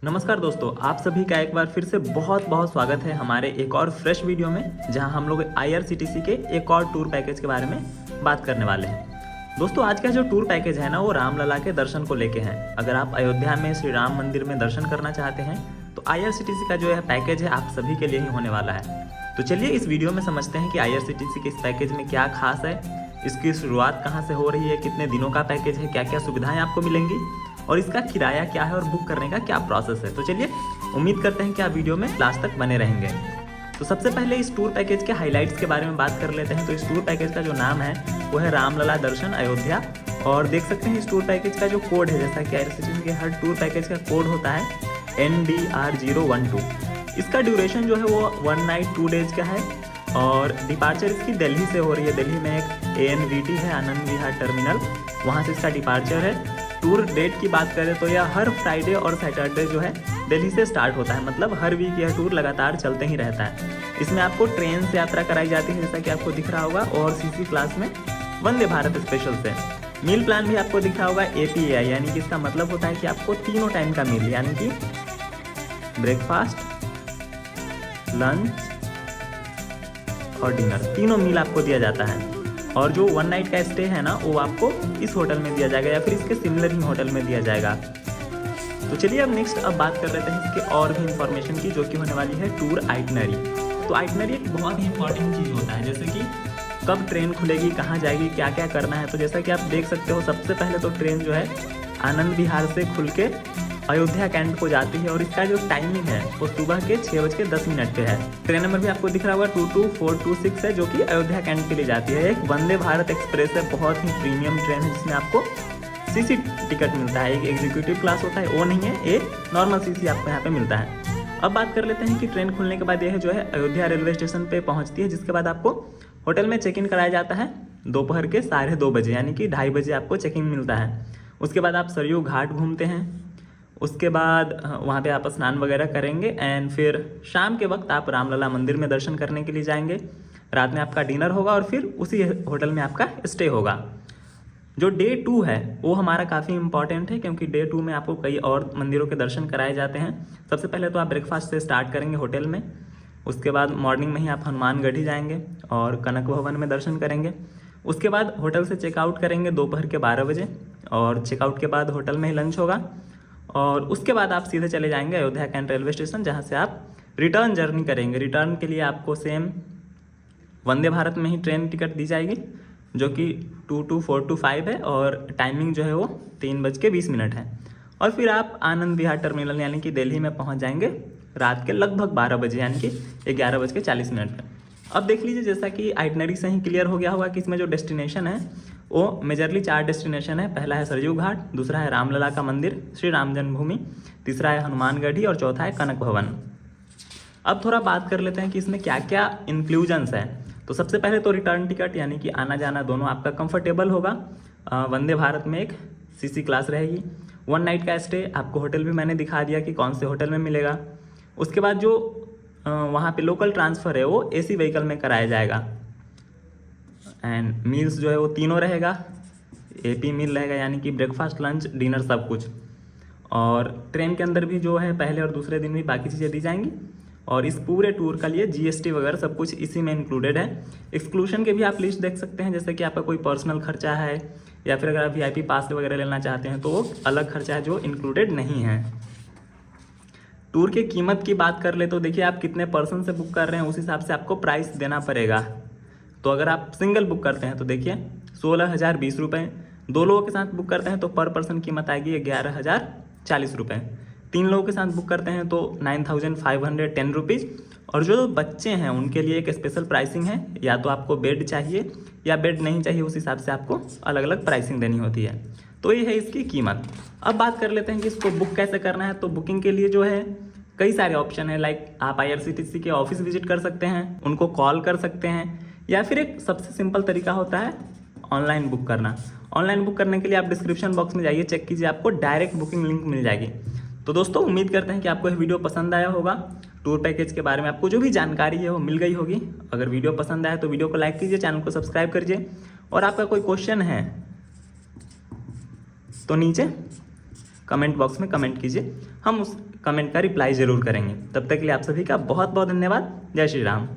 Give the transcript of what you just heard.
नमस्कार दोस्तों, आप सभी का एक बार फिर से बहुत बहुत स्वागत है हमारे एक और फ्रेश वीडियो में, जहां हम लोग IRCTC के एक और टूर पैकेज के बारे में बात करने वाले हैं। दोस्तों, आज का जो टूर पैकेज है ना, वो रामलला के दर्शन को लेके है। अगर आप अयोध्या में श्री राम मंदिर में दर्शन करना चाहते हैं तो IRCTC का जो है पैकेज है आप सभी के लिए ही होने वाला है। तो चलिए इस वीडियो में समझते हैं कि IRCTC के इस पैकेज में क्या खास है, इसकी शुरुआत कहाँ से हो रही है, कितने दिनों का पैकेज है, क्या क्या सुविधाएं आपको मिलेंगी और इसका किराया क्या है और बुक करने का क्या प्रोसेस है। तो चलिए, उम्मीद करते हैं कि आप वीडियो में लास्ट तक बने रहेंगे। तो सबसे पहले इस टूर पैकेज के हाइलाइट्स के बारे में बात कर लेते हैं। तो इस टूर पैकेज का जो नाम है वो है रामलला दर्शन अयोध्या, और देख सकते हैं इस टूर पैकेज का जो कोड है, जैसा कि IRCTC के हर टूर पैकेज का कोड होता है NDR012। इसका ड्यूरेशन जो है वो 1 नाइट 2 डेज का है और डिपार्चर इसकी दिल्ली से हो रही है। दिल्ली में एक ANVT है, आनंद विहार टर्मिनल, वहाँ से इसका डिपार्चर है। टूर डेट की बात करें तो यह हर फ्राइडे और सैटरडे जो है दिल्ली से स्टार्ट होता है, मतलब हर वीक यह टूर लगातार चलते ही रहता है। इसमें आपको ट्रेन से यात्रा कराई जाती है, जैसा कि आपको दिख रहा होगा, और CC क्लास में वंदे भारत स्पेशल से। मील प्लान भी आपको दिख रहा होगा APAI, यानी कि इसका मतलब होता है कि आपको तीनों टाइम का मील, यानी कि ब्रेकफास्ट, लंच और डिनर, तीनों मील आपको दिया जाता है। और जो 1 नाइट का स्टे है ना, वो आपको इस होटल में दिया जाएगा या फिर इसके सिमिलर ही होटल में दिया जाएगा। तो चलिए अब नेक्स्ट बात कर लेते हैं इसके और भी इंफॉर्मेशन की, जो कि होने वाली है टूर आइटनरी। तो आइटनरी एक बहुत ही इंपॉर्टेंट चीज़ होता है, जैसे कि कब ट्रेन खुलेगी, कहाँ जाएगी, क्या क्या करना है। तो जैसा कि आप देख सकते हो, सबसे पहले तो ट्रेन जो है आनंद विहार से खुल के अयोध्या कैंट को जाती है, और इसका जो टाइमिंग है वो सुबह के 6:10 पे है। ट्रेन नंबर भी आपको दिख रहा होगा 22426 है, जो कि अयोध्या कैंट के लिए जाती है। एक वंदे भारत एक्सप्रेस है, बहुत ही प्रीमियम ट्रेन है, जिसमें आपको CC टिकट मिलता है। एक एग्जीक्यूटिव क्लास होता है, वो नहीं है, एक नॉर्मल CC आपको यहाँ पे मिलता है। अब बात कर लेते हैं कि ट्रेन खुलने के बाद यह जो है अयोध्या रेलवे स्टेशन पे पहुँचती है, जिसके बाद आपको होटल में चेक इन कराया जाता है दोपहर के 2:30 बजे, यानी कि 2:30 बजे आपको चेक इन मिलता है। उसके बाद आप सरयू घाट घूमते हैं, उसके बाद वहाँ पे आप स्नान वगैरह करेंगे एंड फिर शाम के वक्त आप रामलला मंदिर में दर्शन करने के लिए जाएंगे। रात में आपका डिनर होगा और फिर उसी होटल में आपका स्टे होगा। जो डे 2 है वो हमारा काफ़ी इंपॉर्टेंट है, क्योंकि डे 2 में आपको कई और मंदिरों के दर्शन कराए जाते हैं। सबसे पहले तो आप ब्रेकफास्ट से स्टार्ट करेंगे होटल में, उसके बाद मॉर्निंग में ही आप हनुमानगढ़ी जाएंगे और कनक भवन में दर्शन करेंगे। उसके बाद होटल से चेकआउट करेंगे दोपहर के 12 बजे, और चेकआउट के बाद होटल में ही लंच होगा, और उसके बाद आप सीधे चले जाएंगे अयोध्या कैंट रेलवे स्टेशन, जहाँ से आप रिटर्न जर्नी करेंगे। रिटर्न के लिए आपको सेम वंदे भारत में ही ट्रेन टिकट दी जाएगी, जो कि 22425 है, और टाइमिंग जो है वो 3:20 है। और फिर आप आनंद विहार टर्मिनल यानी कि दिल्ली में पहुँच जाएंगे रात के लगभग 12 बजे, यानी कि 11:40 पर। अब देख लीजिए, जैसा कि आइटनरी से ही क्लियर हो गया होगा कि इसमें जो डेस्टिनेशन है वो मेजरली 4 डेस्टिनेशन है। पहला है सरयू घाट, दूसरा है रामलला का मंदिर श्री राम जन्मभूमि, तीसरा है हनुमानगढ़ी और चौथा है कनक भवन। अब थोड़ा बात कर लेते हैं कि इसमें क्या क्या इंक्लूजन्स हैं। तो सबसे पहले तो रिटर्न टिकट, यानी कि आना जाना दोनों आपका कंफर्टेबल होगा। वंदे भारत में एक CC क्लास रहेगी। 1 नाइट का स्टे, आपको होटल भी मैंने दिखा दिया कि कौन से होटल में मिलेगा। उसके बाद जो वहाँ पे लोकल ट्रांसफ़र है वो AC व्हीकल में कराया जाएगा, एंड मील्स जो है वो तीनों रहेगा। AP मील रहेगा, यानी कि ब्रेकफास्ट, लंच, डिनर सब कुछ। और ट्रेन के अंदर भी जो है पहले और दूसरे दिन भी बाकी चीज़ें दी जाएंगी, और इस पूरे टूर का लिए GST वगैरह सब कुछ इसी में इंक्लूडेड है। एक्सक्लूशन के भी आप लिस्ट देख सकते हैं, जैसे कि आपका कोई पर्सनल खर्चा है या फिर अगर आप VIP पास वगैरह लेना चाहते हैं तो वो अलग खर्चा है जो इंक्लूडेड नहीं है। टूर की कीमत की बात कर ले तो देखिए, आप कितने पर्सन से बुक कर रहे हैं उस हिसाब से आपको प्राइस देना पड़ेगा। तो अगर आप सिंगल बुक करते हैं तो देखिए 16,020 रुपये, 2 लोगों के साथ बुक करते हैं तो पर पर्सन कीमत आएगी 11,040 रुपये, 3 लोगों के साथ बुक करते हैं तो 9,510 रुपीज़। और जो बच्चे हैं उनके लिए एक स्पेशल प्राइसिंग है, या तो आपको बेड चाहिए या बेड नहीं चाहिए, उस हिसाब से आपको अलग अलग प्राइसिंग देनी होती है। तो ये है इसकी कीमत। अब बात कर लेते हैं कि इसको बुक कैसे करना है। तो बुकिंग के लिए जो है कई सारे ऑप्शन है, लाइक आप IRCTC के ऑफिस विजिट कर सकते हैं, उनको कॉल कर सकते हैं, या फिर एक सबसे सिंपल तरीका होता है ऑनलाइन बुक करना। ऑनलाइन बुक करने के लिए आप डिस्क्रिप्शन बॉक्स में जाइए, चेक कीजिए, आपको डायरेक्ट बुकिंग लिंक मिल जाएगी। तो दोस्तों, उम्मीद करते हैं कि आपको यह वीडियो पसंद आया होगा। टूर पैकेज के बारे में आपको जो भी जानकारी है वो मिल गई होगी। अगर वीडियो पसंद आए तो वीडियो को लाइक कीजिए, चैनल को सब्सक्राइब करिए, और आपका कोई क्वेश्चन है तो नीचे कमेंट बॉक्स में कमेंट कीजिए, हम उस कमेंट का रिप्लाई ज़रूर करेंगे। तब तक के लिए आप सभी का बहुत बहुत धन्यवाद। जय श्री राम।